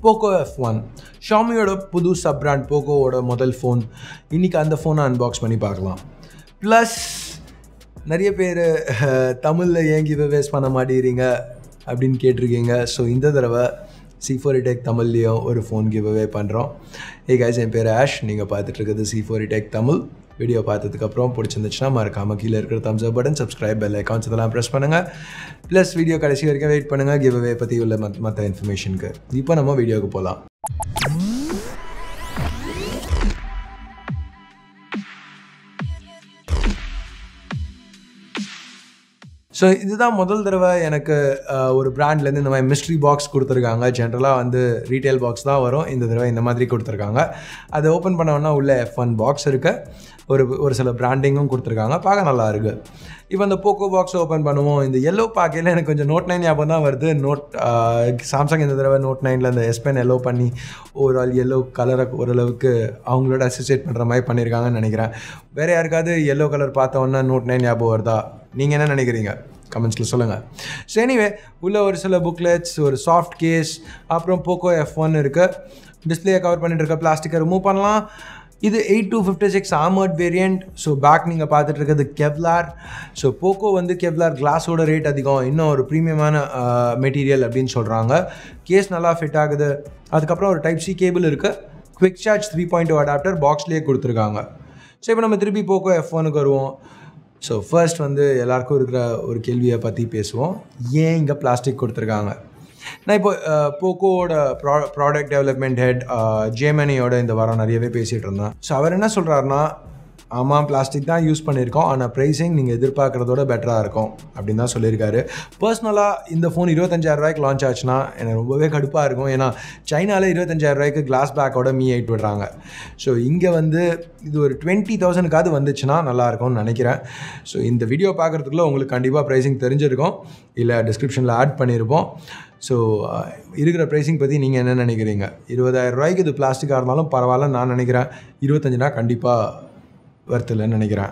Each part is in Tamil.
POCO F1 Xiaomiயோட புது சப் பிராண்ட் போகோவோட முதல் ஃபோன். இன்றைக்கி அந்த ஃபோனை அன்பாக்ஸ் பண்ணி பார்க்கலாம். ப்ளஸ் நிறைய பேர் தமிழில் ஏன் கிவ்அவேஸ் பண்ண மாட்டேங்கிறீங்க அப்படின்னு கேட்டிருக்கீங்க. ஸோ இந்த தடவை C4 Tech தமிழ்லேயும் ஒரு ஃபோன் கிவ்அவே பண்ணுறோம். கைஸ், என் பேர் ஆஷ். நீங்கள் பார்த்துட்ருக்கிறது C4 Tech தமிழ். வீடியோ பார்த்ததுக்கப்புறம் பிடிச்சிருந்துச்சுன்னா மறக்காமல் கீழே இருக்கிற தம்ஸ் அப் பட்டன், சப்ஸ்கிரைப் பெல் ஐக்கான்ஸ் இதெல்லாம் ப்ரெஸ் பண்ணுங்கள். ப்ளஸ் வீடியோ கடைசி வரைக்கும் வெயிட் பண்ணுங்கள் கிவ்அவே பற்றி உள்ள மற்ற இன்ஃபர்மேஷனுக்கு. இப்போ நம்ம வீடியோவுக்கு போகலாம். ஸோ இதுதான் முதல் தடவை எனக்கு ஒரு பிராண்ட்லேருந்து இந்த மாதிரி மிஸ்ட்ரி பாக்ஸ் கொடுத்துருக்காங்க. ஜென்ரலாக வந்து ரீட்டைல் பாக்ஸ் தான் வரும். இந்த தடவை இந்த மாதிரி கொடுத்துருக்காங்க. அதை ஓப்பன் பண்ணோன்னா உள்ள F1 பாக்ஸ் இருக்க ஒரு சில பிராண்டிங்கும் கொடுத்துருக்காங்க. பார்க்க நல்லா இருக்குது. இப்போ அந்த போக்கோ பாக்ஸ் ஓப்பன் பண்ணுவோம். இந்த எல்லோ பார்க்கையில் எனக்கு கொஞ்சம் Note 9 ஞாபகம் தான் வருது. சாம்சங் இந்த தடவை Note 9ல் அந்த S Pen எல்லோ பண்ணி ஓவரால் எல்லோ கலரை ஓரளவுக்கு அவங்களோட அசோசியேட் பண்ணுற மாதிரி பண்ணியிருக்காங்கன்னு நினைக்கிறேன். வேறு யாருக்காவது எல்லோ கலர் பார்த்தோன்னா Note 9 ஞாபகம் வருதா? நீங்கள் என்ன நினைக்கிறீங்க? கமெண்ட்ஸில் சொல்லுங்கள். ஸோ எனிவே, உள்ள ஒரு சில புக்லெட்ஸ், ஒரு சாஃப்ட் கேஸ், அப்புறம் போக்கோ F1 இருக்குது. டிஸ்பிளேயை கவர் பண்ணிட்டு இருக்க பிளாஸ்டிக்கை ரிமூவ் பண்ணலாம். இது 8256 ஆர்மர்ட் வேரியண்ட். ஸோ பேக் நீங்கள் பார்த்துட்டு இருக்கிறது கெவ்லார். ஸோ போக்கோ வந்து கெவ்லார் கிளாஸோட ரேட் அதிகம், இன்னும் ஒரு ப்ரீமியமான மெட்டீரியல் அப்படின்னு சொல்கிறாங்க. கேஸ் நல்லா ஃபிட் ஆகுது. அதுக்கப்புறம் ஒரு Type-C கேபிள் இருக்குது. குவிக் சார்ஜ் 3.0 அடாப்டர் பாக்ஸ்லேயே கொடுத்துருக்காங்க. ஸோ இப்போ நம்ம திருப்பி போக்கோ F1க்கு வருவோம். ஸோ ஃபர்ஸ்ட் வந்து எல்லாருக்கும் இருக்கிற ஒரு கேள்வியை பற்றி பேசுவோம். ஏன் இங்கே பிளாஸ்டிக் கொடுத்துருக்காங்க? நான் இப்போ போக்கோவோட ப்ராடக்ட் டெவலப்மெண்ட் ஹெட் ஜேமனியோட இந்த வாரம் நிறையவே பேசிகிட்டு இருந்தேன். ஸோ அவர் என்ன சொல்கிறாருன்னா, ஆமாம் பிளாஸ்டிக் தான் யூஸ் பண்ணியிருக்கோம், ஆனால் ப்ரைஸிங் நீங்கள் எதிர்பார்க்குறதோட பெட்டராக இருக்கும் அப்படின்னு தான் சொல்லியிருக்காரு. பர்சனலாக இந்த ஃபோன் 25,000 லான்ச் ஆச்சுன்னா எனக்கு ரொம்பவே கடுப்பாக இருக்கும். ஏன்னா சைனாவில் 25,000 கிளாஸ் பேக்கோட MIUI விடுறாங்க. ஸோ இங்கே வந்து இது ஒரு 20,000 வந்துச்சுன்னா நல்லாயிருக்கும்னு நினைக்கிறேன். ஸோ இந்த வீடியோ பார்க்குறதுக்குள்ளே உங்களுக்கு கண்டிப்பாக ப்ரைஸிங் தெரிஞ்சிருக்கும், இல்லை டிஸ்கிரிப்ஷனில் ஆட் பண்ணியிருப்போம். ஸோ இருக்கிற ப்ரைஸிங் பற்றி நீங்கள் என்ன நினைக்கிறீங்க? 20,000 இது பிளாஸ்டிக்காக இருந்தாலும் பரவாயில்ல நான் நினைக்கிறேன். 25,000 கண்டிப்பாக வருத்தில்லைன்னு நினைக்கிறேன்.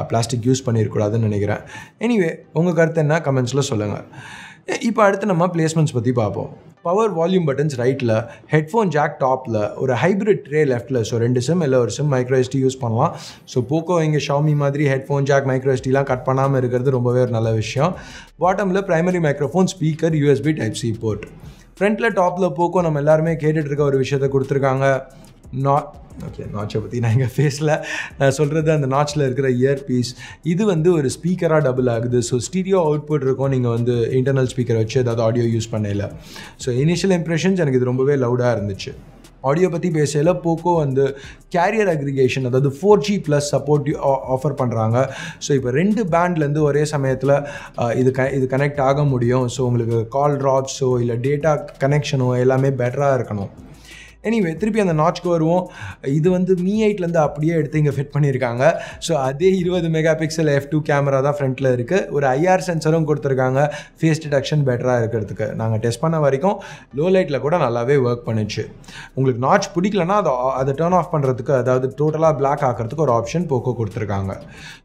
பிளாஸ்டிக் யூஸ் பண்ணியிருக்கூடாதுன்னு நினைக்கிறேன். எனிவே, உங்கள் கருத்து என்ன கமெண்ட்ஸில் சொல்லுங்கள். இப்போ அடுத்து நம்ம பிளேஸ்மெண்ட்ஸ் பற்றி பார்ப்போம். பவர் வால்யூம் பட்டன்ஸ் ரைட்டில், ஹெட்ஃபோன் ஜாக் டாப்பில், ஒரு ஹைப்ரிட் ட்ரே லெஃப்ட்டில். ஸோ 2 சிம் இல்லை ஒரு சிம் மைக்ரோ SD யூஸ் பண்ணலாம். ஸோ போக்கோ இங்கே Xiaomi மாதிரி ஹெட்ஃபோன் ஜாக் மைக்ரோ SDலாம் கட் பண்ணாமல் இருக்கிறது ரொம்பவே ஒரு நல்ல விஷயம். பாட்டமில் primary microphone, speaker, USB Type-C port. ஃப்ரண்ட்டில் டாப்பில் போக்கோ நம்ம எல்லாருமே கேட்டுட்ருக்க ஒரு விஷயத்தை கொடுத்துருக்காங்க. நாட்சை பற்றி நான் எங்கள் ஃபேஸில் நான் சொல்கிறது அந்த நாட்சில் இருக்கிற இயர் பீஸ். இது வந்து ஒரு ஸ்பீக்கராக டபுள் ஆகுது. ஸோ ஸ்டீரியோ அவுட்புட் இருக்கும் நீங்கள் வந்து இன்டர்னல் ஸ்பீக்கர் வச்சு ஏதாவது ஆடியோ யூஸ் பண்ணல. ஸோ இனிஷியல் இம்ப்ரெஷன்ஸ் எனக்கு இது ரொம்பவே லவுடாக இருந்துச்சு. ஆடியோ பற்றி பேசல போக்கோ வந்து கேரியர் அக்ரிகேஷன், அதாவது 4G+ சப்போர்ட் ஆஃபர் பண்ணுறாங்க. ஸோ இப்போ 2 பேண்ட்லேருந்து ஒரே சமயத்தில் இது கனெக்ட் ஆக முடியும். ஸோ உங்களுக்கு கால் ட்ராப்ஸோ இல்லை டேட்டா கனெக்ஷனோ எல்லாமே பெட்டராக இருக்கணும். எனிவே, திருப்பி அந்த நாட்ச்க்கு வருவோம். இது வந்து MIUI அப்படியே எடுத்து இங்கே ஃபிட் பண்ணியிருக்காங்க. ஸோ அதே 20 மெகாபிக்சல் F2 கேமரா தான் ஃப்ரண்ட்டில் இருக்குது. ஒரு IR சென்சரும் கொடுத்துருக்காங்க ஃபேஸ் டிடெக்ஷன் பெட்டராக இருக்கிறதுக்கு. நாங்கள் டெஸ்ட் பண்ண வரைக்கும் லோ லைட்டில் கூட நல்லாவே ஒர்க் பண்ணிச்சு. உங்களுக்கு நாட்ச் பிடிக்கலன்னா அதை டர்ன் ஆஃப் பண்ணுறதுக்கு, அதாவது டோட்டலாக பிளாக் ஆக்கிறதுக்கு ஒரு ஆப்ஷன் போக்கோ கொடுத்துருக்காங்க.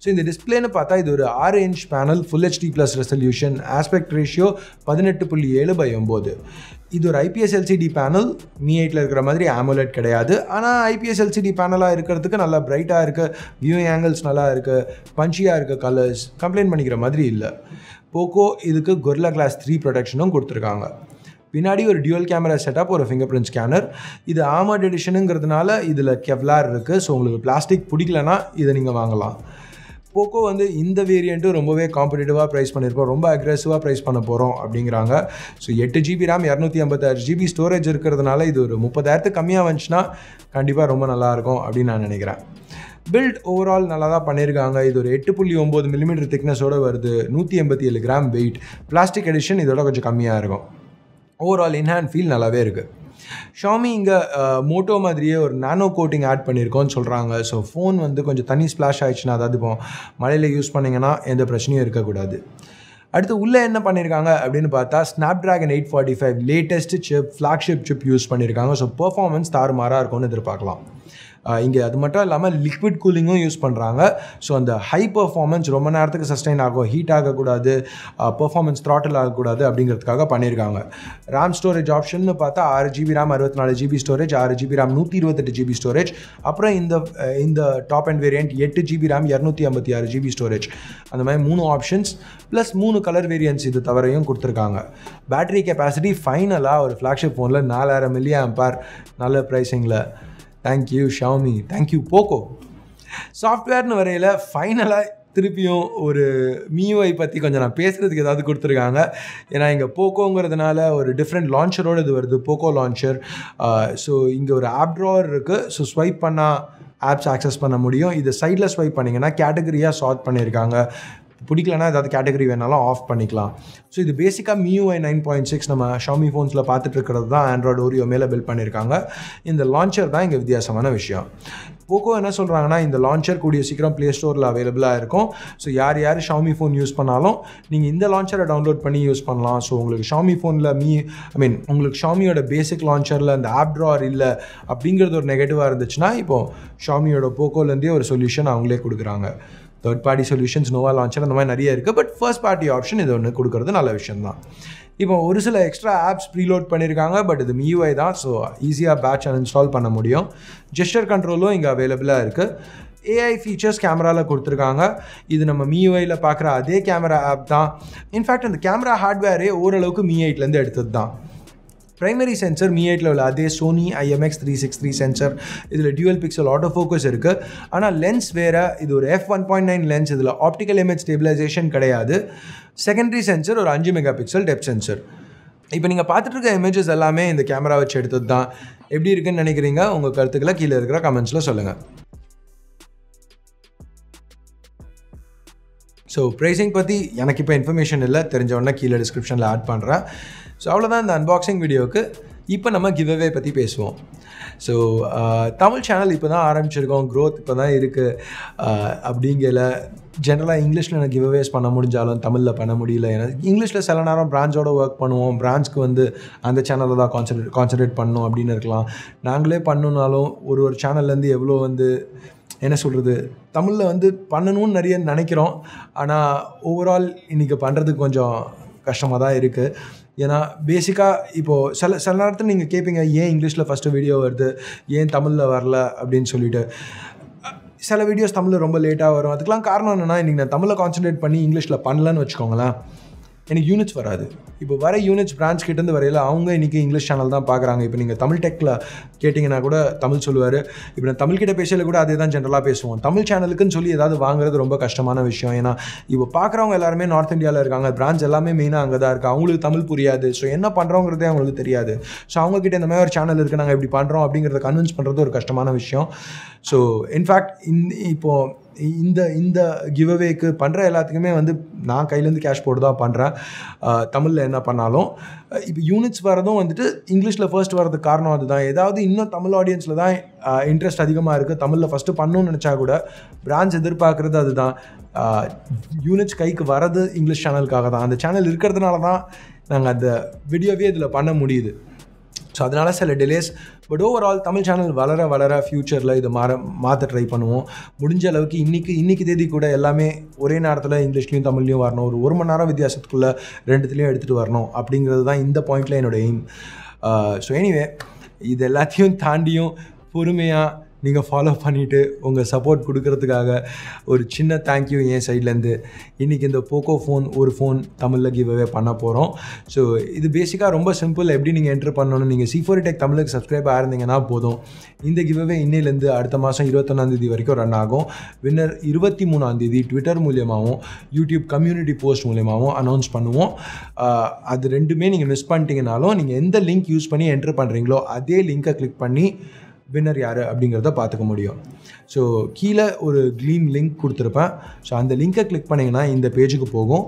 ஸோ இந்த டிஸ்பிளேன்னு பார்த்தா இது ஒரு 6 inch panel, full HD+ resolution, aspect ratio 18.7/9. இது ஒரு IPS LCD பேனல். MIUI இருக்கிற மாதிரி AMOLED கிடையாது, ஆனால் IPS LCD பேனலாக இருக்கிறதுக்கு நல்லா பிரைட்டாக இருக்குது. வியூயிங் ஆங்கிள்ஸ் நல்லா இருக்குது, பஞ்சியாக இருக்குது, கலர்ஸ் கம்ப்ளைண்ட் பண்ணிக்கிற மாதிரி இல்லை. போக்கோ இதுக்கு Gorilla Glass 3 ப்ரொடெக்ஷனும் கொடுத்துருக்காங்க. பின்னாடி ஒரு டியூவல் கேமரா செட்டப், ஒரு ஃபிங்கர் பிரிண்ட் ஸ்கேனர். இது ஆர்மர்ட் எடிஷனுங்கிறதுனால இதில் கெவ்லார் இருக்குது. ஸோ உங்களுக்கு பிளாஸ்டிக் பிடிக்கலன்னா இதை நீங்கள் வாங்கலாம். போக்கோ வந்து இந்த வேரியண்ட்டும் ரொம்பவே காம்படிட்டிவாக ப்ரைஸ் பண்ணியிருக்கோம், ரொம்ப அக்ரெசிவாக ப்ரைஸ் பண்ண போகிறோம் அப்படிங்கிறாங்க. So 8GB RAM 256GB storage இருக்கிறதுனால இது ஒரு 30,000 கம்மியாக வந்துச்சுன்னா கண்டிப்பாக ரொம்ப நல்லாயிருக்கும் அப்படின்னு நான் நினைக்கிறேன். பில்ட் ஓவரால் நல்லா தான் பண்ணியிருக்காங்க. இது ஒரு 8.9 mm திக்னஸோடு வருது, 187 கிராம் வெயிட். பிளாஸ்டிக் எடிஷன் இதோட கொஞ்சம் கம்மியாக இருக்கும். ஓவரால் இன்ஹேண்ட் ஃபீல் நல்லாவே இருக்குது. Xiaomi இங்கே மோட்டோ மாதிரியே ஒரு நானோ கோட்டிங் ஆட் பண்ணியிருக்கோன்னு சொல்கிறாங்க. ஸோ ஃபோன் வந்து கொஞ்சம் தண்ணி ஸ்ப்ளாஷ் ஆகிடுச்சுன்னா, அதாவது இப்போ மழையில் யூஸ் பண்ணிங்கன்னா எந்த பிரச்சனையும் இருக்கக்கூடாது. அடுத்து உள்ளே என்ன பண்ணியிருக்காங்க அப்படின்னு பார்த்தா, Snapdragon 845 latest chip, flagship chip use பண்ணியிருக்காங்க. ஸோ பெர்ஃபார்மன்ஸ் தாறுமாறாக இருக்கும்னு எதிர்பார்க்கலாம். இங்கே அது மட்டும் இல்லாமல் லிக்விட் கூலிங்கும் யூஸ் பண்ணுறாங்க. ஸோ அந்த ஹை பர்ஃபார்மன்ஸ் ரொம்ப நேரத்துக்கு சஸ்டெயின் ஆகும், ஹீட் ஆகக்கூடாது, பர்ஃபார்மன்ஸ் த்ராட்டில் ஆகக்கூடாது அப்படிங்கிறதுக்காக பண்ணியிருக்காங்க. ரேம் ஸ்டோரேஜ் ஆப்ஷன் பார்த்தா 6GB RAM 64GB storage, 6GB RAM 128GB storage. அப்புறம் இந்த top and variant 8GB RAM 256GB storage. அந்த மாதிரி 3 ஆப்ஷன்ஸ் ப்ளஸ் 3 கலர் வேரியன்ட்ஸ் இது தவிரையும் கொடுத்துருக்காங்க. பேட்டரி கெப்பாசிட்டி ஃபைனலாக ஒரு ஃப்ளாக்ஷிப் ஃபோனில் 4000 mAh நல்ல ப்ரைஸிங்கில். Thank you Xiaomi, thank you Poco. சாஃப்ட்வேர்னு வரையில் ஃபைனலாக திருப்பியும் ஒரு MIUI பற்றி கொஞ்சம் நான் பேசுகிறதுக்கு ஏதாவது கொடுத்துருக்காங்க. ஏன்னா இங்கே போக்கோங்கிறதுனால ஒரு டிஃப்ரெண்ட் லான்ச்சரோடு இது வருது, போக்கோ லான்ச்சர். ஸோ இங்கே ஒரு ஆப் ட்ராவர் இருக்குது. ஸோ ஸ்வைப் பண்ணால் ஆப்ஸ் ஆக்சஸ் பண்ண முடியும். இது சைடில் ஸ்வைப் பண்ணிங்கன்னா கேட்டகரியாக சார்ட் பண்ணியிருக்காங்க. பிடிக்கலனா ஏதாவது கேட்டகரி வேணாலும் ஆஃப் பண்ணிக்கலாம். ஸோ இது பேசிக்காக MIUI 9.6 நம்ம ஷாமி ஃபோன்ஸில் பார்த்துட்டு இருக்கிறது தான் ஆண்ட்ராய்டு ஓரியோ மேலே பில்ட் பண்ணியிருக்காங்க. இந்த லான்ச்சர் தான் இங்கே வித்தியாசமான விஷயம். போக்கோ என்ன சொல்கிறாங்கன்னா இந்த லான்ச்சர் கூடிய சீக்கிரம் ப்ளே ஸ்டோரில் அவைலபிளாக இருக்கும். ஸோ யார் ஷாமி ஃபோன் யூஸ் பண்ணாலும் நீங்கள் இந்த லான்ச்சரை டவுன்லோட் பண்ணி யூஸ் பண்ணலாம். ஸோ உங்களுக்கு ஷாமி ஃபோனில் உங்களுக்கு ஷாமியோட பேசிக் லான்ச்சரில் அந்த ஆப் ட்ராவர் இல்லை அப்படிங்கிறது ஒரு நெகட்டிவாக இருந்துச்சுன்னா இப்போது ஷாமியோட போக்கோலேருந்தே ஒரு சொல்யூஷன் அவங்களே கொடுக்குறாங்க. Third party solutions Nova launcher அந்த மாதிரி நிறைய இருக்குது. பட் ஃபர்ஸ்ட் பார்ட்டி ஆப்ஷன் இது ஒன்று கொடுக்குறது நல்ல விஷயம் தான். இப்போ ஒரு சில எக்ஸ்ட்ரா ஆப்ஸ் ப்ரீலோட் பண்ணியிருக்காங்க. பட் இது MIUI தான், ஸோ ஈஸியாக பேட்ச் அன்இன்ஸ்டால் பண்ண முடியும். ஜெஸ்டர் கண்ட்ரோலும் இங்கே அவைலபிளாக இருக்குது. AI ஃபீச்சர்ஸ் கேமராவில் கொடுத்துருக்காங்க. இது நம்ம MIUIயில் பார்க்குற அதே கேமரா ஆப் தான். இன்ஃபேக்ட் அந்த கேமரா ஹார்ட்வேரே ஓரளவுக்கு Mi 8லேருந்து எடுத்தது தான். பிரைமரி சென்சர் Mi 8ல உள்ள அதே சோனி IMX363 சென்சர். இதில் டியூவல் பிக்சல் ஆட்டோ ஃபோக்கஸ் இருக்குது. ஆனால் லென்ஸ் வேறு. இது ஒரு f1.9 லென்ஸ். இதில் ஆப்டிக்கல் இமேஜ் ஸ்டேபிளைசேஷன் கிடையாது. செகண்டரி சென்சர் ஒரு 5 மெகாபிக்சல் டெப்த் சென்சர். இப்போ நீங்கள் பார்த்துட்டு இருக்க இமேஜஸ் எல்லாமே இந்த கேமரா வச்சு எடுத்தது தான். எப்படி இருக்குன்னு நினைக்கிறீங்க? உங்கள் கருத்துக்களை கீழே இருக்கிற கமெண்ட்ஸில் சொல்லுங்கள். ஸோ ப்ரைஸிங் பற்றி எனக்கு இப்போ இன்ஃபர்மேஷன் இல்லை, தெரிஞ்சவொடனே கீழே டிஸ்கிரிப்ஷனில் ஆட் பண்ணுறேன். ஸோ அவ்வளோதான் இந்த அன்பாக்சிங் வீடியோவுக்கு. இப்போ நம்ம கிவ்அவே பற்றி பேசுவோம். ஸோ தமிழ் சேனல் இப்போ தான் ஆரம்பிச்சிருக்கோம், க்ரோத் இப்போ தான் இருக்குது. அப்படிங்கல ஜென்ரலாக இங்கிலீஷில் எனக்கு கிவ்அவேஸ் பண்ண முடிஞ்சாலும் தமிழில் பண்ண முடியல. ஏன்னா இங்கிலீஷில் சில நேரம் பிரான்ச்சோட ஒர்க் பண்ணுவோம், பிரான்ச்சுக்கு அந்த சேனலில் தான் கான்சன்ட்ரேட் பண்ணணும் அப்படின்னு இருக்கலாம். நாங்களே பண்ணணுன்னாலும் ஒரு சேனல்லேருந்து எவ்வளோ என்ன சொல்கிறது, தமிழில் பண்ணணும்னு நிறைய நினைக்கிறோம். ஆனால் ஓவரால் இன்றைக்கி பண்ணுறதுக்கு கொஞ்சம் கஷ்டமாக தான் இருக்குது. ஏன்னா பேசிக்காக இப்போது சில நேரத்தில் நீங்கள் கேட்பீங்க, ஏன் இங்கிலீஷில் ஃபஸ்ட்டு வீடியோ வருது, ஏன் தமிழில் வரல அப்படின்னு சொல்லிட்டு. சில வீடியோஸ் தமிழில் ரொம்ப லேட்டாக வரும். அதுக்கெலாம் காரணம் என்னென்னா, இன்றைக்கி நான் தமிழில் கான்சன்ட்ரேட் பண்ணி இங்கிலீஷில் பண்ணலன்னு வச்சுக்கோங்களேன், எனக்கு யூனிட்ஸ் வராது. இப்போ வர யூனிட்ஸ் பிரான்ச் கிட்டேருந்து வரையில் அவங்க இன்றைக்கி இங்கிலீஷ் சேனல் தான் பார்க்குறாங்க. இப்போ நீங்கள் தமிழ் டெக்கில் கேட்டிங்கன்னா கூட தமிழ் சொல்லுவார். இப்போ நான் தமிழ்கிட்ட பேசல கூட அதே தான் ஜென்ரலாக பேசுவோம். தமிழ் சேனலுக்குன்னு சொல்லி ஏதாவது வாங்குறது ரொம்ப கஷ்டமான விஷயம். ஏன்னா இப்போ பார்க்குறவங்க எல்லாருமே நார்த் இந்தியாவில் இருக்காங்க, பிரான்ச் எல்லாமே மெயினாக அங்கே தான் இருக்குது. அவங்களுக்கு தமிழ் புரியாது. ஸோ என்ன பண்ணுறோங்கிறதே அவங்களுக்கு தெரியாது. ஸோ அவங்கக்கிட்ட இந்த மாதிரி ஒரு சேனல் இருக்குது, நாங்கள் இப்படி பண்ணுறோம் அப்படிங்கிறத கன்வின்ஸ் பண்ணுறது ஒரு கஷ்டமான விஷயம். ஸோ இன்ஃபேக்ட் இப்போது இந்த கிவ்அவேக்கு பண்ணுற எல்லாத்துக்குமே நான் கையிலேருந்து கேஷ் போட்டு தான் பண்ணுறேன். தமிழில் என்ன பண்ணாலும் இப்போ யூனிட்ஸ் வரதும் இங்கிலீஷில் ஃபர்ஸ்ட் வரதுக்கு காரணம் அதுதான். ஏதாவது இன்னும் தமிழ் ஆடியன்ஸில் தான் இன்ட்ரெஸ்ட் அதிகமாக இருக்குது. தமிழில் ஃபஸ்ட்டு பண்ணணும்னு நினச்சா கூட பிரான்ச் எதிர்பார்க்குறது அதுதான். யூனிட்ஸ் கைக்கு வரது இங்கிலீஷ் சேனலுக்காக தான். அந்த சேனல் இருக்கிறதுனால தான் நாங்கள் அந்த வீடியோவே இதில் பண்ண முடியுது. ஸோ அதனால் சில delays. But overall Tamil channel வளர ஃப்யூச்சரில் இதை மாற்ற ட்ரை பண்ணுவோம். முடிஞ்ச அளவுக்கு இன்றைக்கி தேதி கூட எல்லாமே ஒரே நேரத்தில் இங்கிலீஷ்லேயும் தமிழ்லையும் வரணும். ஒரு மணி நேரம் வித்தியாசத்துக்குள்ளே ரெண்டுத்துலேயும் எடுத்துகிட்டு வரணும் அப்படிங்கிறது தான் இந்த பாயிண்டில் என்னோடய எய்ம். ஸோ எனிவே இது எல்லாத்தையும் தாண்டியும் பொறுமையாக நீங்கள் ஃபாலோ பண்ணிவிட்டு உங்கள் சப்போர்ட் கொடுக்கறதுக்காக ஒரு சின்ன தேங்க்யூ என் சைட்லேருந்து. இன்றைக்கி இந்த போக்கோ ஃபோன் தமிழில் கிவ்அவே பண்ண போகிறோம். ஸோ இது பேசிக்காக ரொம்ப சிம்பிள். எப்படி நீங்கள் என்ட்ரு பண்ணணும், நீங்கள் C4 Tech தமிழுக்கு சப்ஸ்கிரைப் ஆயிருந்தீங்கன்னா போதும். இந்த கிவ்அவே இன்னிலேருந்து அடுத்த மாதம் 21 வரைக்கும் ரன் ஆகும். வின்னர் 23 ட்விட்டர் மூலியமாகவும் யூடியூப் கம்யூனிட்டி போஸ்ட் மூலியமாகவும் அனௌன்ஸ் பண்ணுவோம். அது ரெண்டுமே நீங்கள் மிஸ் பண்ணிட்டீங்கனாலும் நீங்கள் எந்த லிங்க் யூஸ் பண்ணி என்ட்ரு பண்ணுறீங்களோ அதே லிங்க்கை கிளிக் பண்ணி வின்னர் யார் அப்படிங்கிறத பார்த்துக்க முடியும். ஸோ கீழே ஒரு க்ளீன் லிங்க் கொடுத்துருப்பேன். ஸோ அந்த லிங்க்கை கிளிக் பண்ணிங்கன்னா இந்த பேஜுக்கு போகும்.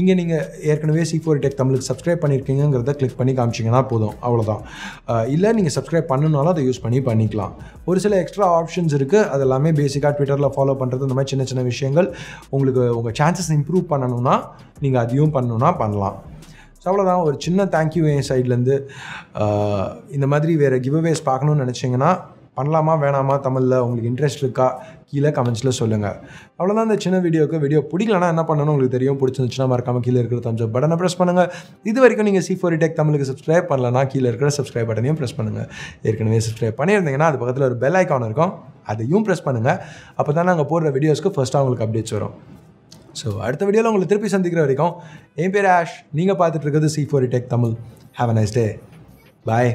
இங்கே நீங்கள் ஏற்கனவே C4 Tech தமிழுக்கு சப்ஸ்கிரைப் பண்ணியிருக்கீங்கிறத கிளிக் பண்ணி காமிச்சிங்கன்னா போதும், அவ்வளோதான். இல்லை நீங்கள் சப்ஸ்கிரைப் பண்ணணுனாலும் அதை யூஸ் பண்ணிக்கலாம். ஒரு சில எக்ஸ்ட்ரா ஆப்ஷன்ஸ் இருக்குது. அது எல்லாமே பேசிக்காக ட்விட்டரில் ஃபாலோ பண்ணுறது, இந்த மாதிரி சின்ன விஷயங்கள். உங்களுக்கு உங்கள் சான்சஸ் இம்ப்ரூவ் பண்ணணுன்னா நீங்கள் அதையும் பண்ணலாம். ஸோ அவ்வளோதான். ஒரு சின்ன தேங்க்யூ என் சைட்லேருந்து. இந்த மாதிரி வேறு கிவ்அவேஸ் பார்க்கணுன்னு நினச்சிங்கன்னா பண்ணலாமா வேணாமா தமிழில் உங்களுக்கு இன்ட்ரெஸ்ட் இருக்கா கீழே கமெண்ட்ஸில் சொல்லுங்கள். அவ்வளோதான் இந்த சின்ன வீடியோ பிடிக்கலனா என்ன பண்ணணும் உங்களுக்கு தெரியும். பிடிச்சிருந்துச்சுன்னா மறக்காமல் கீழே இருக்கிற thumbs up பட்டனை ப்ரெஸ் பண்ணுங்கள். இது வரைக்கும் நீங்கள் C4E Tech தமிழுக்கு சப்ஸ்கிரைப் பண்ணலன்னா கீழே இருக்கிற சப்ஸ்கிரைப் பட்டனையும் ப்ரெஸ் பண்ணுங்கள். ஏற்கனவே சப்ஸ்கிரைப் பண்ணியிருந்தீங்கன்னா அது பக்கத்தில் ஒரு பெல் ஐக்கான் இருக்கும், அதையும் ப்ரெஸ் பண்ணுங்கள். அப்போ தான் நாங்கள் போடுற வீடியோஸ்க்கு ஃபஸ்ட்டாக உங்களுக்கு அப்டேட்ஸ் வரும். ஸோ அடுத்த வீடியோவில் உங்களை திருப்பி சந்திக்கிற வரைக்கும் என் பேர் ஆஷ், நீங்கள் பார்த்துட்டு இருக்கிறது C4E Tech Tamil. Have a nice day. Bye.